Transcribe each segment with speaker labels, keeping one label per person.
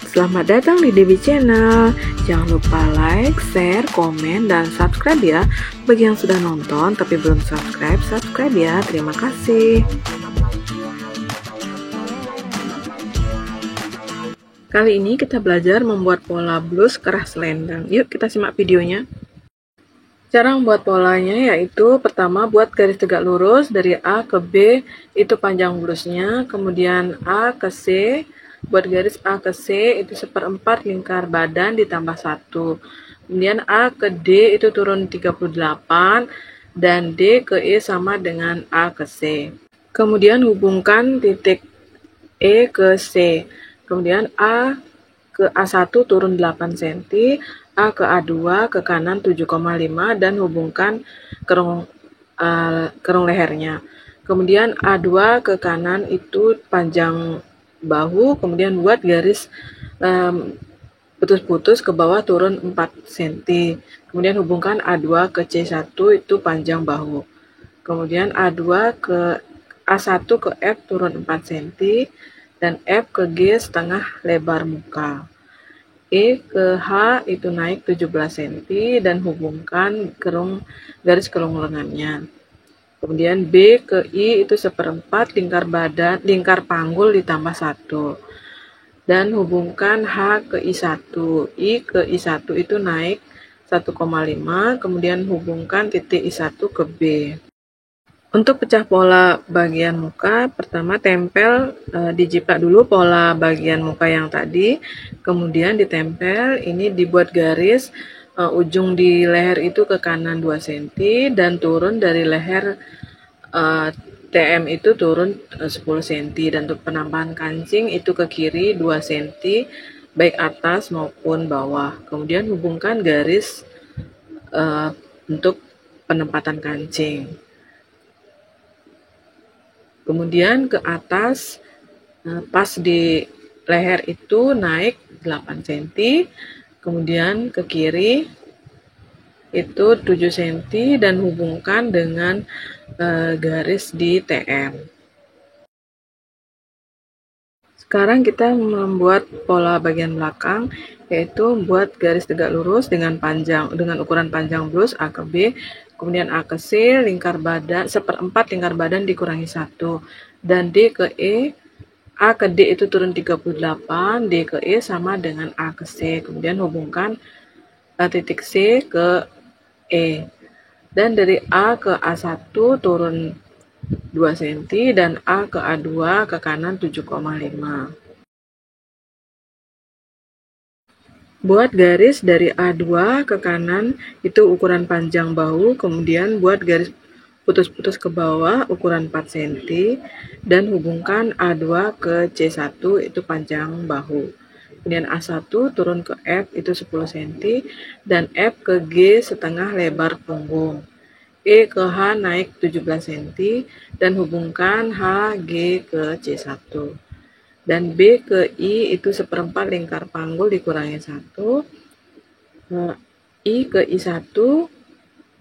Speaker 1: Selamat datang di Debbie Channel. Jangan lupa like, share, komen, dan subscribe ya. Bagi yang sudah nonton tapi belum subscribe, subscribe ya. Terima kasih. Kali ini kita belajar membuat pola blus kerah selendang. Yuk kita simak videonya. Cara membuat polanya yaitu pertama buat garis tegak lurus dari A ke B, itu panjang blusnya, kemudian A ke C, buat garis A ke C itu 1/4 lingkar badan ditambah 1. Kemudian A ke D itu turun 38 dan D ke E sama dengan A ke C. Kemudian hubungkan titik E ke C. Kemudian A ke A1 turun 8 cm, A ke A2 ke kanan 7,5 dan hubungkan kerung lehernya. Kemudian A2 ke kanan itu panjang bahu, kemudian buat garis putus-putus ke bawah turun 4 cm. Kemudian hubungkan A2 ke C1 itu panjang bahu. Kemudian A2 ke A1 ke F turun 4 cm dan F ke G setengah lebar muka. E ke H itu naik 17 cm dan hubungkan garis kerung lengannya. Kemudian B ke I itu 1/4 lingkar panggul ditambah 1. Dan hubungkan H ke I1. I ke I1 itu naik 1,5, kemudian hubungkan titik I1 ke B. Untuk pecah pola bagian muka, pertama tempel, dijiplak dulu pola bagian muka yang tadi, kemudian ditempel, ini dibuat garis, ujung di leher itu ke kanan 2 cm dan turun dari leher TM itu turun 10 cm, dan untuk penambahan kancing itu ke kiri 2 cm baik atas maupun bawah. Kemudian hubungkan garis untuk penempatan kancing. Kemudian ke atas pas di leher itu naik 8 cm, kemudian ke kiri itu 7 cm dan hubungkan dengan garis di TM. Sekarang kita membuat pola bagian belakang, yaitu membuat garis tegak lurus dengan ukuran panjang blus A ke B, kemudian A ke C, lingkar badan 1/4 lingkar badan dikurangi 1, dan D ke E. A ke D itu turun 38, D ke E sama dengan A ke C. Kemudian hubungkan titik C ke E. Dan dari A ke A1 turun 2 cm dan A ke A2 ke kanan 7,5. Buat garis dari A2 ke kanan itu ukuran panjang bahu, kemudian buat garis putus-putus ke bawah ukuran 4 cm dan hubungkan A2 ke C1 itu panjang bahu. Kemudian A1 turun ke F itu 10 cm dan F ke G setengah lebar punggung. E ke H naik 17 cm dan hubungkan H, G ke C1. Dan B ke I itu 1/4 lingkar panggul dikurangi 1. I ke I1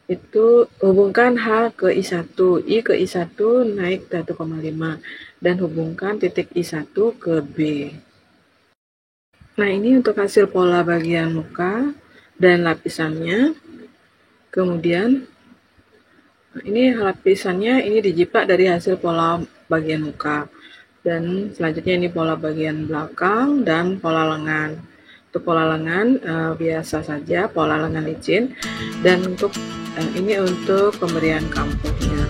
Speaker 1: itu hubungkan H ke I1. I ke I1 naik 1,5 dan hubungkan titik I1 ke B. Nah, ini untuk hasil pola bagian muka dan lapisannya. Kemudian ini lapisannya ini dijiplak dari hasil pola bagian muka. Dan selanjutnya ini pola bagian belakang dan pola lengan. Untuk pola lengan biasa saja, pola lengan licin. Dan untuk ini untuk pemberian kampuhnya.